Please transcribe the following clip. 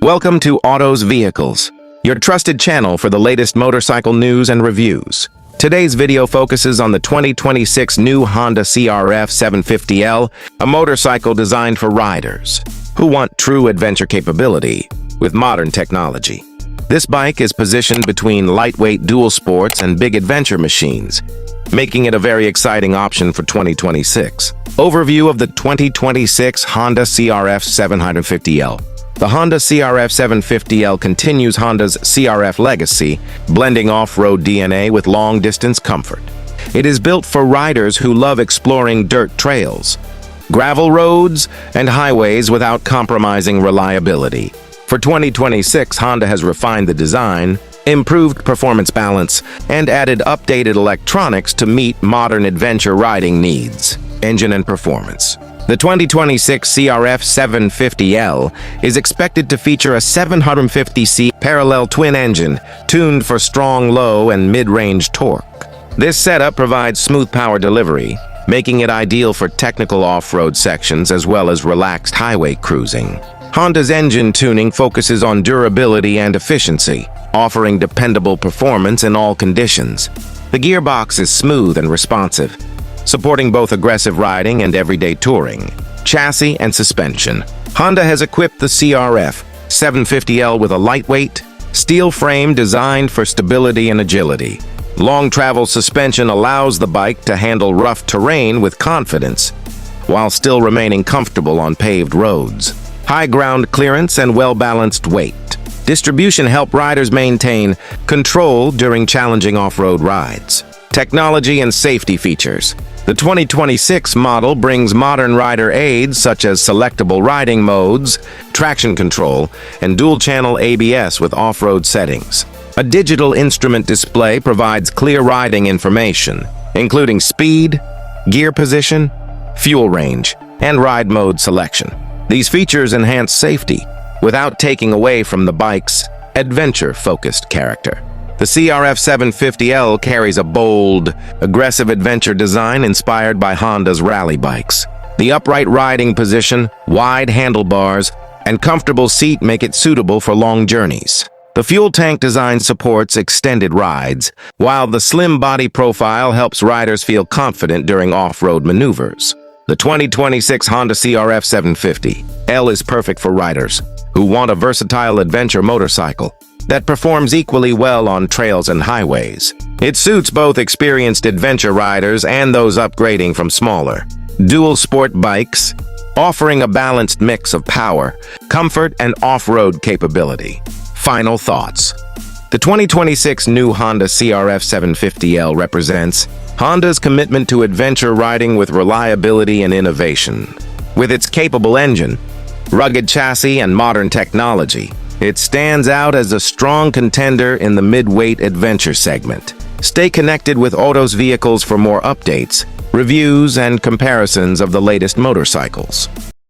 Welcome to Autos Vehicles, your trusted channel for the latest motorcycle news and reviews. Today's video focuses on the 2026 new Honda CRF 750L, a motorcycle designed for riders who want true adventure capability with modern technology. This bike is positioned between lightweight dual sports and big adventure machines, making it a very exciting option for 2026. Overview of the 2026 Honda CRF 750L. The Honda CRF 750L continues Honda's CRF legacy, blending off-road DNA with long-distance comfort. It is built for riders who love exploring dirt trails, gravel roads, and highways without compromising reliability. For 2026, Honda has refined the design, improved performance balance, and added updated electronics to meet modern adventure riding needs. Engine and performance. The 2026 CRF 750L is expected to feature a 750cc parallel twin engine tuned for strong low and mid-range torque. This setup provides smooth power delivery, making it ideal for technical off-road sections as well as relaxed highway cruising. Honda's engine tuning focuses on durability and efficiency, offering dependable performance in all conditions. The gearbox is smooth and responsive, supporting both aggressive riding and everyday touring. Chassis and suspension. Honda has equipped the CRF 750L with a lightweight, steel frame designed for stability and agility. Long travel suspension allows the bike to handle rough terrain with confidence, while still remaining comfortable on paved roads. High ground clearance and well-balanced weight. Distribution help riders maintain control during challenging off-road rides. Technology and safety features. The 2026 model brings modern rider aids such as selectable riding modes, traction control, and dual-channel ABS with off-road settings. A digital instrument display provides clear riding information, including speed, gear position, fuel range, and ride mode selection. These features enhance safety without taking away from the bike's adventure-focused character. The CRF 750L carries a bold, aggressive adventure design inspired by Honda's rally bikes. The upright riding position, wide handlebars, and comfortable seat make it suitable for long journeys. The fuel tank design supports extended rides, while the slim body profile helps riders feel confident during off-road maneuvers. The 2026 Honda CRF 750L is perfect for riders who want a versatile adventure motorcycle that performs equally well on trails and highways. It suits both experienced adventure riders and those upgrading from smaller, dual sport bikes, offering a balanced mix of power, comfort, and off-road capability. Final thoughts. The 2026 new Honda CRF 750L represents Honda's commitment to adventure riding with reliability and innovation. With its capable engine, rugged chassis, and modern technology, it stands out as a strong contender in the mid-weight adventure segment. Stay connected with Autos Vehicles for more updates, reviews, and comparisons of the latest motorcycles.